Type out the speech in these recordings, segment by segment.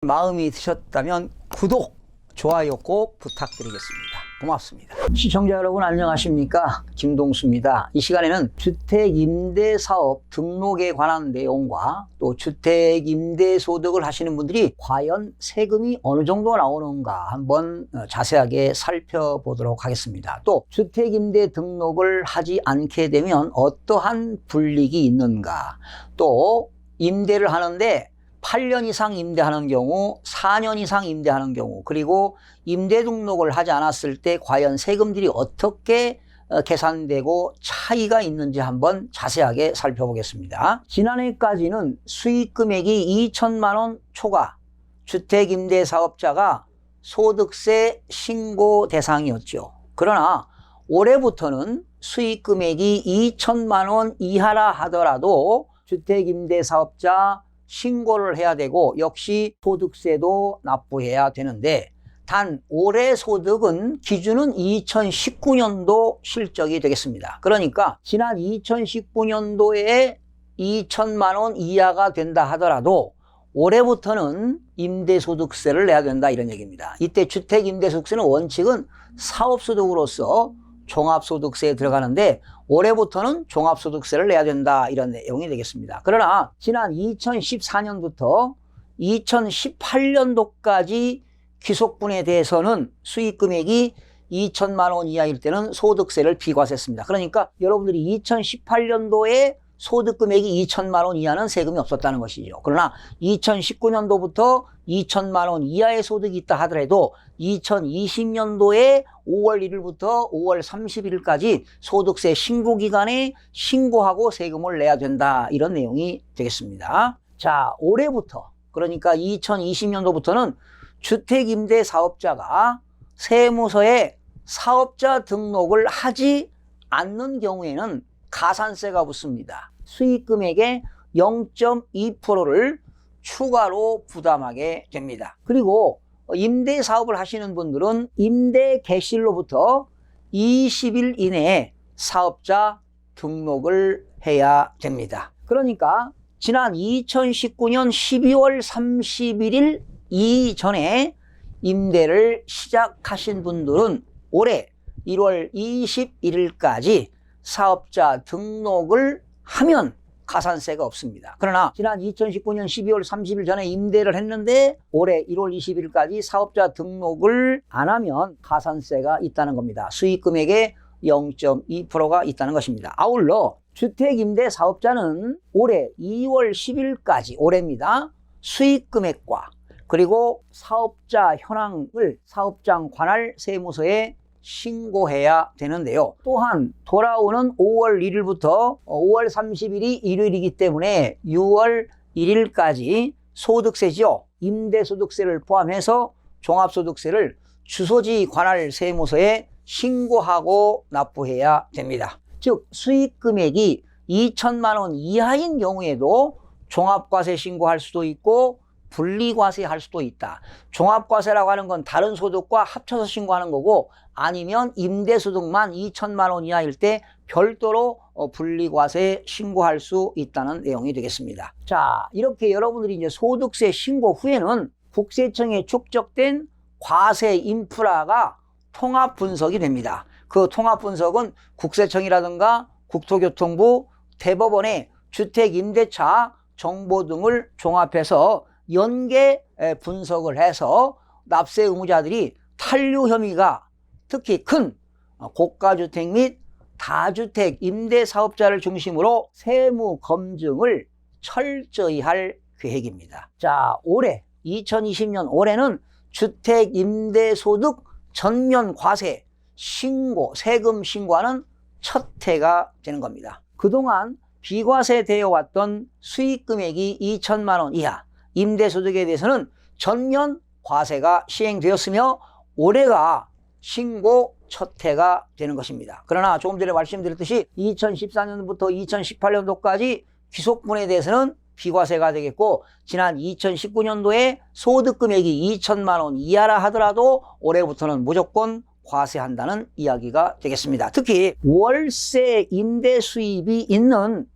마음이 드셨다면 구독, 좋아요 꼭 부탁드리겠습니다. 고맙습니다. 시청자 여러분 안녕하십니까? 김동수입니다. 이 시간에는 주택임대사업 등록에 관한 내용과 또 주택임대소득을 하시는 분들이 과연 세금이 어느 정도 나오는가 한번 자세하게 살펴보도록 하겠습니다. 또 주택임대 등록을 하지 않게 되면 어떠한 불이익이 있는가, 또 임대를 하는데 8년 이상 임대하는 경우, 4년 이상 임대하는 경우, 그리고 임대 등록을 하지 않았을 때 과연 세금들이 어떻게 계산되고 차이가 있는지 한번 자세하게 살펴보겠습니다. 지난해까지는 수익 금액이 2천만 원 초과 주택임대사업자가 소득세 신고 대상이었죠. 그러나 올해부터는 수익 금액이 2천만 원 이하라 하더라도 주택임대사업자 신고를 해야 되고 역시 소득세도 납부해야 되는데, 단 올해 소득은 기준은 2019년도 실적이 되겠습니다. 그러니까 지난 2019년도에 2천만 원 이하가 된다 하더라도 올해부터는 임대소득세를 내야 된다, 이런 얘기입니다. 이때 주택임대소득세는 원칙은 사업소득으로서 종합소득세에 들어가는데 올해부터는 종합소득세를 내야 된다, 이런 내용이 되겠습니다. 그러나 지난 2014년부터 2018년도까지 귀속분에 대해서는 수익금액이 2천만 원 이하일 때는 소득세를 비과세했습니다. 그러니까 여러분들이 2018년도에 소득금액이 2천만 원 이하는 세금이 없었다는 것이죠. 그러나 2019년도부터 2천만 원 이하의 소득이 있다 하더라도 2020년도에 5월 1일부터 5월 31일까지 소득세 신고기간에 신고하고 세금을 내야 된다, 이런 내용이 되겠습니다. 자, 올해부터, 그러니까 2020년도부터는 주택임대사업자가 세무서에 사업자 등록을 하지 않는 경우에는 가산세가 붙습니다. 수익금액의 0.2%를 추가로 부담하게 됩니다. 그리고 임대사업을 하시는 분들은 임대 개시일로부터 20일 이내에 사업자 등록을 해야 됩니다. 그러니까 지난 2019년 12월 31일 이전에 임대를 시작하신 분들은 올해 1월 21일까지 사업자 등록을 하면 가산세가 없습니다. 그러나 지난 2019년 12월 30일 전에 임대를 했는데 올해 1월 21일까지 사업자 등록을 안 하면 가산세가 있다는 겁니다. 수익금액의 0.2%가 있다는 것입니다. 아울러 주택임대사업자는 올해 2월 10일까지, 올해입니다, 수익금액과 그리고 사업자 현황을 사업장 관할 세무서에 신고해야 되는데요. 또한 돌아오는 5월 1일부터 5월 30일이 일요일이기 때문에 6월 1일까지 소득세지요, 임대소득세를 포함해서 종합소득세를 주소지 관할 세무서에 신고하고 납부해야 됩니다. 즉 수익금액이 2천만 원 이하인 경우에도 종합과세 신고할 수도 있고 분리과세 할 수도 있다. 종합과세라고 하는 건 다른 소득과 합쳐서 신고하는 거고, 아니면 임대소득만 2천만 원 이하일 때 별도로 분리과세 신고할 수 있다는 내용이 되겠습니다. 자, 이렇게 여러분들이 이제 소득세 신고 후에는 국세청에 축적된 과세 인프라가 통합 분석이 됩니다. 그 통합 분석은 국세청이라든가 국토교통부, 대법원의 주택임대차 정보 등을 종합해서 연계 분석을 해서 납세 의무자들이 탄류 혐의가 특히 큰 고가주택 및 다주택 임대사업자를 중심으로 세무 검증을 철저히 할 계획입니다. 자, 올해 2020년 올해는 주택임대소득 전면 과세 신고, 세금 신고하는 첫 해가 되는 겁니다. 그동안 비과세되어 왔던 수익금액이 2천만 원 이하 임대소득에 대해서는 전면 과세가 시행되었으며 올해가 신고 첫 해가 되는 것입니다. 그러나 조금 전에 말씀드렸듯이 2014년부터 2018년도까지 귀속분에 대해서는 비과세가 되겠고, 지난 2019년도에 소득금액이 2천만 원 이하라 하더라도 올해부터는 무조건 과세한다는 이야기가 되겠습니다. 특히 월세 임대 수입이 있는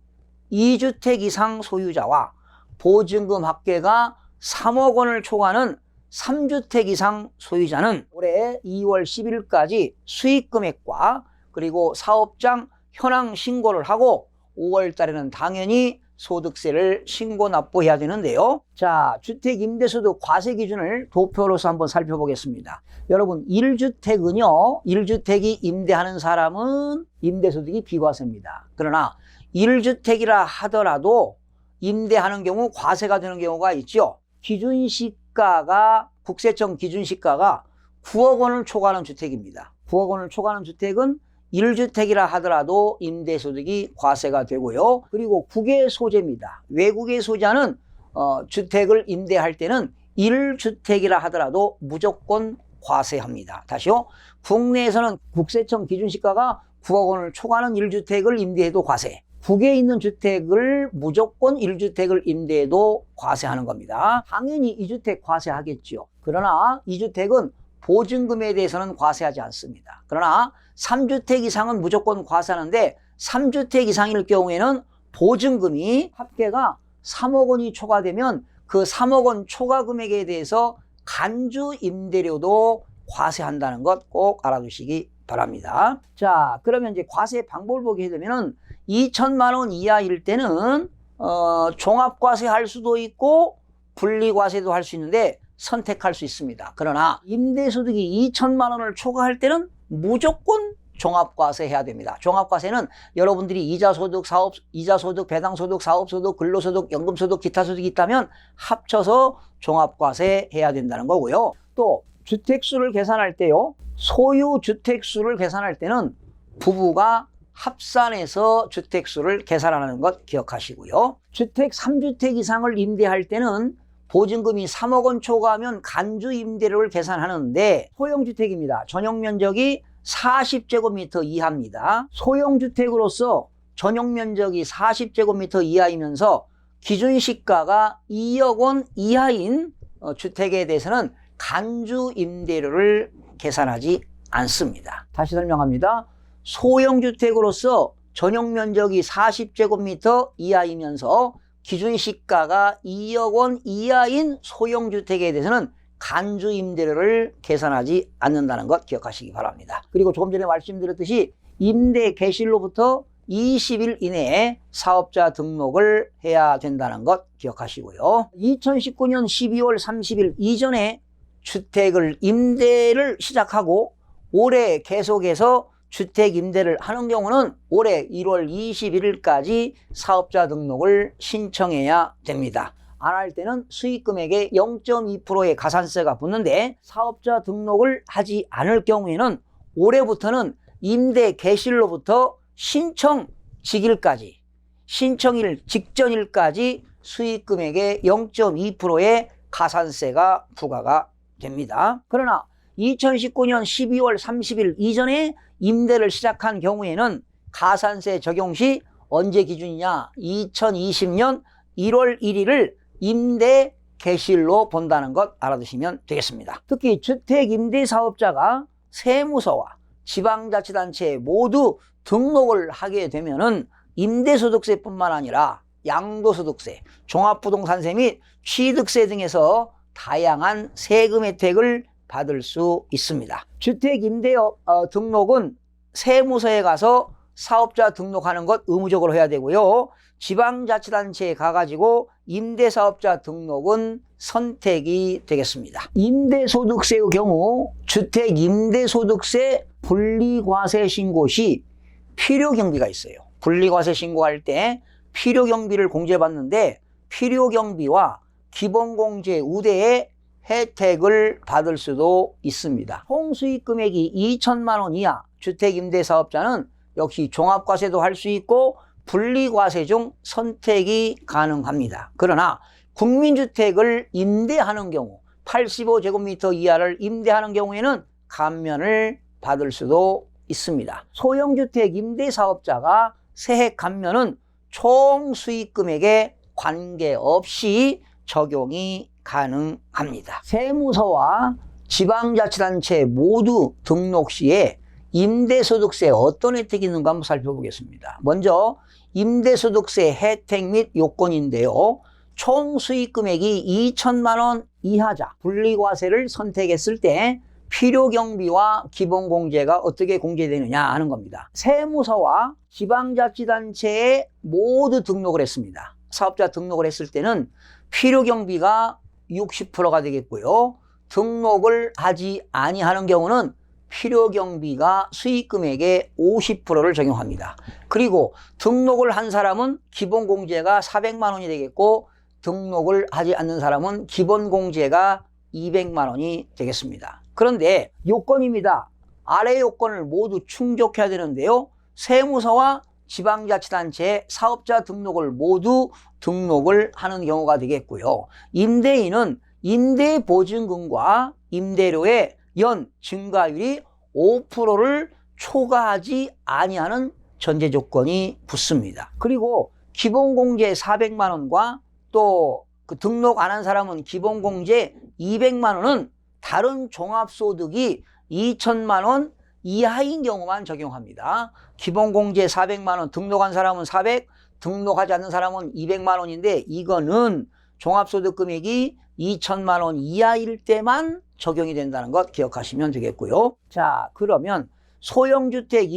2주택 이상 소유자와 보증금 합계가 3억 원을 초과하는 3주택 이상 소유자는 올해 2월 10일까지 수익 금액과 그리고 사업장 현황 신고를 하고 5월 달에는 당연히 소득세를 신고 납부해야 되는데요. 자, 주택 임대소득 과세 기준을 도표로서 한번 살펴보겠습니다. 여러분, 1주택은요, 1주택이 임대하는 사람은 임대소득이 비과세입니다. 그러나 1주택이라 하더라도 임대하는 경우 과세가 되는 경우가 있죠. 기준시가가, 국세청 기준시가가 9억 원을 초과하는 주택입니다. 9억 원을 초과하는 주택은 1주택이라 하더라도 임대소득이 과세가 되고요. 그리고 국외 소재입니다. 외국의 소재는 주택을 임대할 때는 1주택이라 하더라도 무조건 과세합니다. 다시요. 국내에서는 국세청 기준시가가 9억 원을 초과하는 1주택을 임대해도 과세. 국외에 있는 주택을 무조건 1주택을 임대해도 과세하는 겁니다. 당연히 2주택 과세하겠죠. 그러나 2주택은 보증금에 대해서는 과세하지 않습니다. 그러나 3주택 이상은 무조건 과세하는데 3주택 이상일 경우에는 보증금이 합계가 3억 원이 초과되면 그 3억 원 초과 금액에 대해서 간주 임대료도 과세한다는 것 꼭 알아두시기 바랍니다. 자, 그러면 이제 과세 방법을 보게 되면은 2천만 원 이하일 때는 종합과세 할 수도 있고 분리과세도 할 수 있는데 선택할 수 있습니다. 그러나 임대소득이 2천만 원을 초과할 때는 무조건 종합과세 해야 됩니다. 종합과세는 여러분들이 이자소득, 이자소득, 배당소득, 사업소득, 근로소득, 연금소득, 기타소득이 있다면 합쳐서 종합과세 해야 된다는 거고요. 또 주택수를 계산할 때요. 소유 주택수를 계산할 때는 부부가 합산해서 주택수를 계산하는 것 기억하시고요. 주택 3주택 이상을 임대할 때는 보증금이 3억 원 초과하면 간주 임대료를 계산하는데 소형주택입니다. 전용면적이 40제곱미터 이하입니다. 소형주택으로서 전용면적이 40제곱미터 이하이면서 기준시가가 2억 원 이하인 주택에 대해서는 간주 임대료를 계산하지 않습니다. 다시 설명합니다. 소형주택으로서 전용면적이 40제곱미터 이하이면서 기준시가가 2억 원 이하인 소형주택에 대해서는 간주 임대료를 계산하지 않는다는 것 기억하시기 바랍니다. 그리고 조금 전에 말씀드렸듯이 임대 개시일로부터 20일 이내에 사업자 등록을 해야 된다는 것 기억하시고요. 2019년 12월 30일 이전에 주택을 임대를 시작하고 올해 계속해서 주택 임대를 하는 경우는 올해 1월 21일까지 사업자 등록을 신청해야 됩니다. 안 할 때는 수익금액의 0.2%의 가산세가 붙는데 사업자 등록을 하지 않을 경우에는 올해부터는 임대 개시일로부터 신청직일까지, 신청일 직전일까지 수익금액의 0.2%의 가산세가 부과가 됩니다. 그러나 2019년 12월 30일 이전에 임대를 시작한 경우에는 가산세 적용 시 언제 기준이냐? 2020년 1월 1일을 임대 개시일로 본다는 것 알아두시면 되겠습니다. 특히 주택임대사업자가 세무서와 지방자치단체에 모두 등록을 하게 되면은 임대소득세뿐만 아니라 양도소득세, 종합부동산세 및 취득세 등에서 다양한 세금 혜택을 받을 수 있습니다. 주택임대 등록은 세무서에 가서 사업자 등록하는 것 의무적으로 해야 되고요. 지방자치단체에 가가지고 임대사업자 등록은 선택이 되겠습니다. 임대소득세의 경우 주택임대소득세 분리과세 신고 시 필요경비가 있어요. 분리과세 신고할 때 필요경비를 공제받는데 필요경비와 기본공제 우대의 혜택을 받을 수도 있습니다. 총수익 금액이 2천만 원 이하 주택임대사업자는 역시 종합과세도 할 수 있고 분리과세 중 선택이 가능합니다. 그러나 국민주택을 임대하는 경우 85제곱미터 이하를 임대하는 경우에는 감면을 받을 수도 있습니다. 소형주택 임대사업자가 세액 감면은 총 수익금액에 관계없이 적용이 가능합니다. 세무서와 지방자치단체 모두 등록 시에 임대소득세 어떤 혜택이 있는가 한번 살펴보겠습니다. 먼저 임대소득세 혜택 및 요건인데요. 총 수익 금액이 2천만 원 이하자 분리과세를 선택했을 때 필요경비와 기본공제가 어떻게 공제되느냐 하는 겁니다. 세무서와 지방자치단체에 모두 등록을 했습니다. 사업자 등록을 했을 때는 필요경비가 60%가 되겠고요. 등록을 하지 아니하는 경우는 필요경비가 수익금액의 50%를 적용합니다. 그리고 등록을 한 사람은 기본공제가 400만 원이 되겠고 등록을 하지 않는 사람은 기본공제가 200만 원이 되겠습니다. 그런데 요건입니다. 아래 요건을 모두 충족해야 되는데요. 세무서와 지방자치단체에 사업자 등록을 모두 등록을 하는 경우가 되겠고요. 임대인은 임대보증금과 임대료의 연 증가율이 5%를 초과하지 아니하는 전제 조건이 붙습니다. 그리고 기본공제 400만 원과 또 그 등록 안 한 사람은 기본공제 200만 원은 다른 종합소득이 2천만 원 이하인 경우만 적용합니다. 기본공제 400만 원, 등록한 사람은 400, 등록하지 않는 사람은 200만 원인데 이거는 종합소득 금액이 2천만 원 이하일 때만 적용이 된다는 것 기억하시면 되겠고요. 자, 그러면 소형주택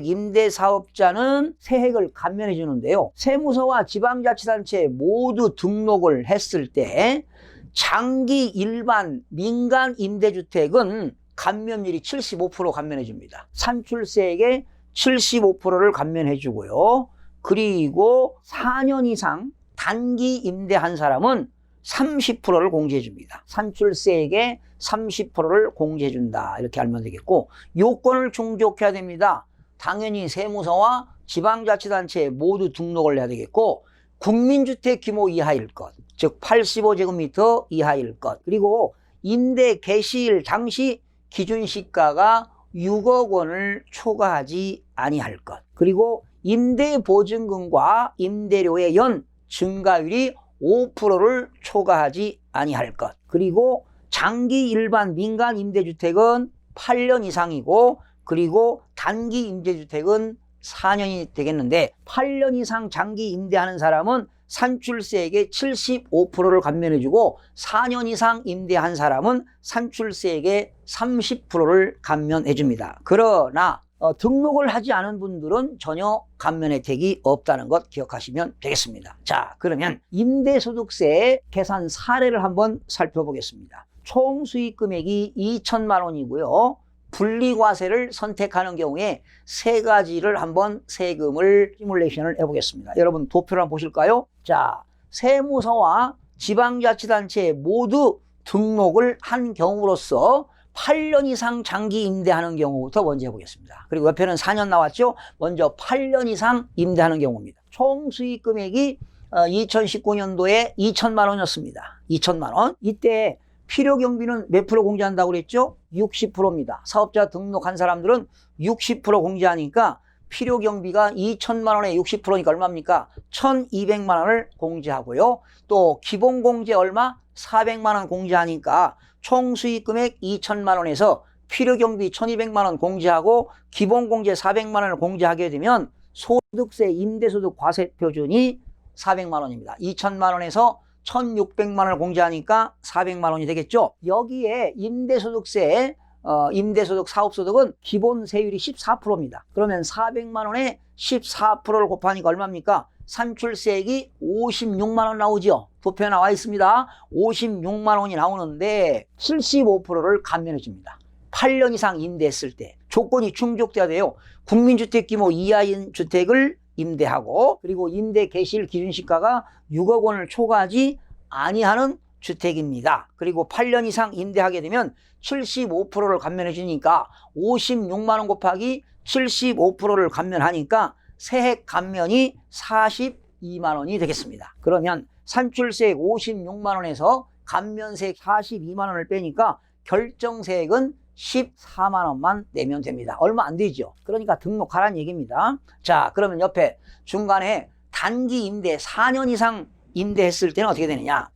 임대사업자는 세액을 감면해 주는데요. 세무서와 지방자치단체에 모두 등록을 했을 때 장기 일반 민간 임대주택은 감면율이 75% 감면해 줍니다. 산출세액의 75%를 감면해 주고요. 그리고 4년 이상 단기 임대한 사람은 30%를 공제해 줍니다. 산출세액의 30%를 공제해 준다. 이렇게 알면 되겠고 요건을 충족해야 됩니다. 당연히 세무서와 지방자치단체에 모두 등록을 해야 되겠고 국민주택 규모 이하일 것, 즉 85제곱미터 이하일 것, 그리고 임대 개시일 당시 기준시가가 6억 원을 초과하지 아니할 것, 그리고 임대보증금과 임대료의 연 증가율이 5%를 초과하지 아니할 것, 그리고 장기 일반 민간 임대주택은 8년 이상이고 그리고 단기 임대주택은 4년이 되겠는데 8년 이상 장기 임대하는 사람은 산출세액의 75%를 감면해주고 4년 이상 임대한 사람은 산출세액의 30%를 감면해줍니다. 그러나 등록을 하지 않은 분들은 전혀 감면 혜택이 없다는 것 기억하시면 되겠습니다. 자, 그러면 임대소득세 계산 사례를 한번 살펴보겠습니다. 총 수익 금액이 2천만 원이고요. 분리과세를 선택하는 경우에 세 가지를 한번 세금을 시뮬레이션을 해보겠습니다. 여러분 도표를 한번 보실까요? 자, 세무서와 지방자치단체에 모두 등록을 한 경우로서 8년 이상 장기 임대하는 경우부터 먼저 해보겠습니다. 그리고 옆에는 4년 나왔죠? 먼저 8년 이상 임대하는 경우입니다. 총 수익 금액이 2019년도에 2천만 원이었습니다. 2천만 원. 이때 필요경비는 몇 프로 공제한다고 그랬죠? 60%입니다. 사업자 등록한 사람들은 60% 공제하니까 필요경비가 2천만 원에 60%니까 얼마입니까? 1,200만 원을 공제하고요. 또 기본공제 얼마? 400만 원 공제하니까 총 수익금액 2천만 원에서 필요경비 1,200만 원 공제하고 기본공제 400만 원을 공제하게 되면 소득세 임대소득 과세표준이 400만 원입니다. 2천만 원에서 1,600만 원을 공제하니까 400만 원이 되겠죠. 여기에 임대소득세, 임대소득, 사업소득은 기본 세율이 14%입니다. 그러면 400만 원에 14%를 곱하니까 얼마입니까? 산출세액이 56만 원 나오죠. 도표에 나와 있습니다. 56만 원이 나오는데 75%를 감면해 줍니다. 8년 이상 임대했을 때 조건이 충족돼야 돼요. 국민주택 규모 이하인 주택을 임대하고 그리고 임대 개시일 기준시가가 6억 원을 초과하지 아니하는 주택입니다. 그리고 8년 이상 임대하게 되면 75%를 감면해 주니까 56만 원 곱하기 75%를 감면하니까 세액 감면이 42만 원이 되겠습니다. 그러면 산출세액 56만 원에서 감면세액 42만 원을 빼니까 결정세액은 14만 원만 내면 됩니다. 얼마 안 되죠. 그러니까 등록하라는 얘기입니다. 자, 그러면 옆에 중간에 단기 임대 4년 이상 임대했을 때는 어떻게 되느냐?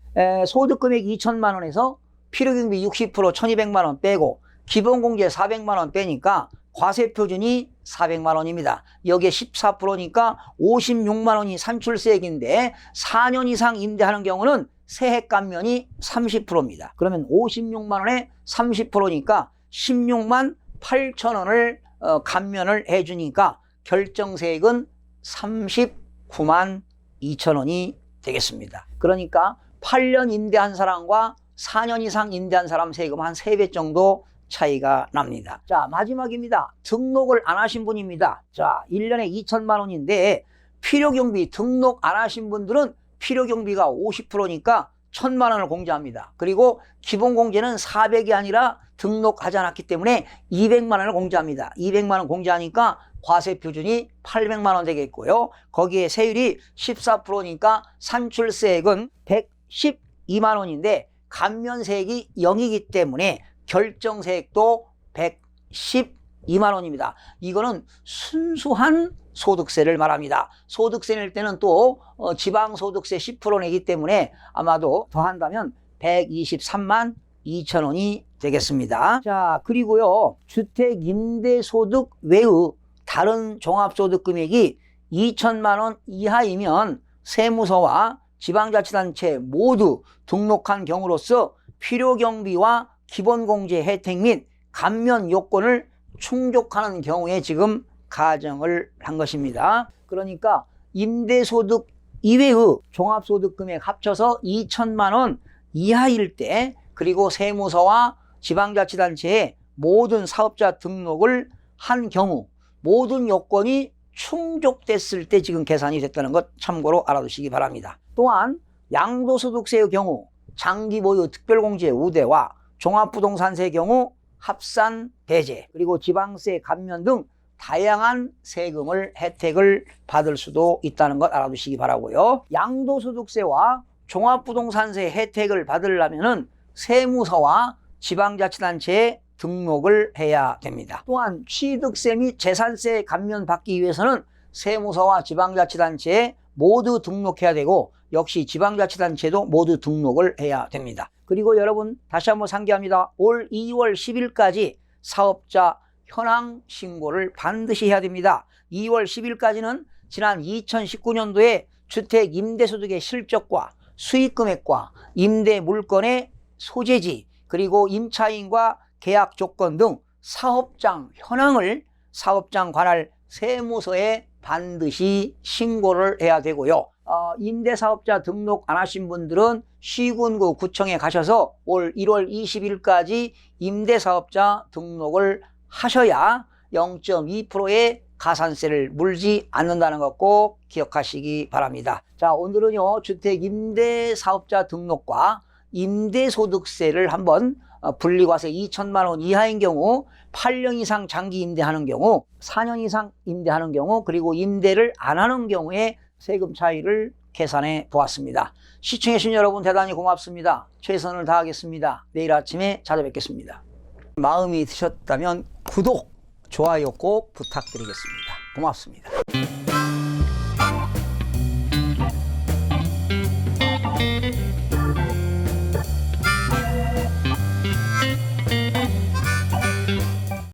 소득금액 2천만 원에서 필요경비 60% 1,200만 원 빼고 기본공제 400만 원 빼니까 과세표준이 400만 원입니다. 여기에 14%니까 56만 원이 산출세액인데 4년 이상 임대하는 경우는 세액 감면이 30%입니다. 그러면 56만 원에 30%니까 16만 8천 원을 감면을 해주니까 결정세액은 39만 2천 원이 되겠습니다. 그러니까 8년 임대한 사람과 4년 이상 임대한 사람 세금 한 3배 정도 차이가 납니다. 자, 마지막입니다. 등록을 안 하신 분입니다. 자, 1년에 2천만 원인데 필요경비 등록 안 하신 분들은 필요경비가 50%니까 1,000만 원을 공제합니다. 그리고 기본공제는 400이 아니라 등록하지 않았기 때문에 200만 원을 공제합니다. 200만 원 공제하니까 과세 표준이 800만 원 되겠고요. 거기에 세율이 14%니까 산출세액은 112만 원인데 감면세액이 0이기 때문에 결정세액도 112만 원입니다. 이거는 순수한 소득세를 말합니다. 소득세 낼 때는 또 지방소득세 10% 내기 때문에 아마도 더한다면 123만 2천 원이 되겠습니다. 자, 그리고요, 주택 임대소득 외의 다른 종합소득 금액이 2천만 원 이하이면 세무서와 지방자치단체 모두 등록한 경우로서 필요경비와 기본공제 혜택 및 감면 요건을 충족하는 경우에 지금 가정을 한 것입니다. 그러니까 임대소득 이외의 종합소득 금액 합쳐서 2천만 원 이하일 때, 그리고 세무서와 지방자치단체에 모든 사업자 등록을 한 경우 모든 요건이 충족됐을 때 지금 계산이 됐다는 것 참고로 알아두시기 바랍니다. 또한 양도소득세의 경우 장기보유 특별공제 우대와 종합부동산세의 경우 합산 배제, 그리고 지방세 감면 등 다양한 세금을 혜택을 받을 수도 있다는 것 알아두시기 바라고요. 양도소득세와 종합부동산세 혜택을 받으려면 세무서와 지방자치단체에 등록을 해야 됩니다. 또한 취득세 및 재산세 감면 받기 위해서는 세무서와 지방자치단체에 모두 등록해야 되고, 역시 지방자치단체도 모두 등록을 해야 됩니다. 그리고 여러분, 다시 한번 상기합니다. 올 2월 10일까지 사업자 현황 신고를 반드시 해야 됩니다. 2월 10일까지는 지난 2019년도에 주택 임대소득의 실적과 수익금액과 임대 물건의 소재지, 그리고 임차인과 계약 조건 등 사업장 현황을 사업장 관할 세무서에 반드시 신고를 해야 되고요. 임대사업자 등록 안 하신 분들은 시군구 구청에 가셔서 올 1월 20일까지 임대사업자 등록을 하셔야 0.2%의 가산세를 물지 않는다는 것 꼭 기억하시기 바랍니다. 자, 오늘은요, 주택 임대사업자 등록과 임대소득세를 한번 분리과세 2천만 원 이하인 경우, 8년 이상 장기 임대하는 경우, 4년 이상 임대하는 경우, 그리고 임대를 안 하는 경우에 세금 차이를 계산해 보았습니다. 시청해주신 여러분 대단히 고맙습니다. 최선을 다하겠습니다. 내일 아침에 찾아뵙겠습니다. 마음이 드셨다면 구독, 좋아요 꼭 부탁드리겠습니다. 고맙습니다.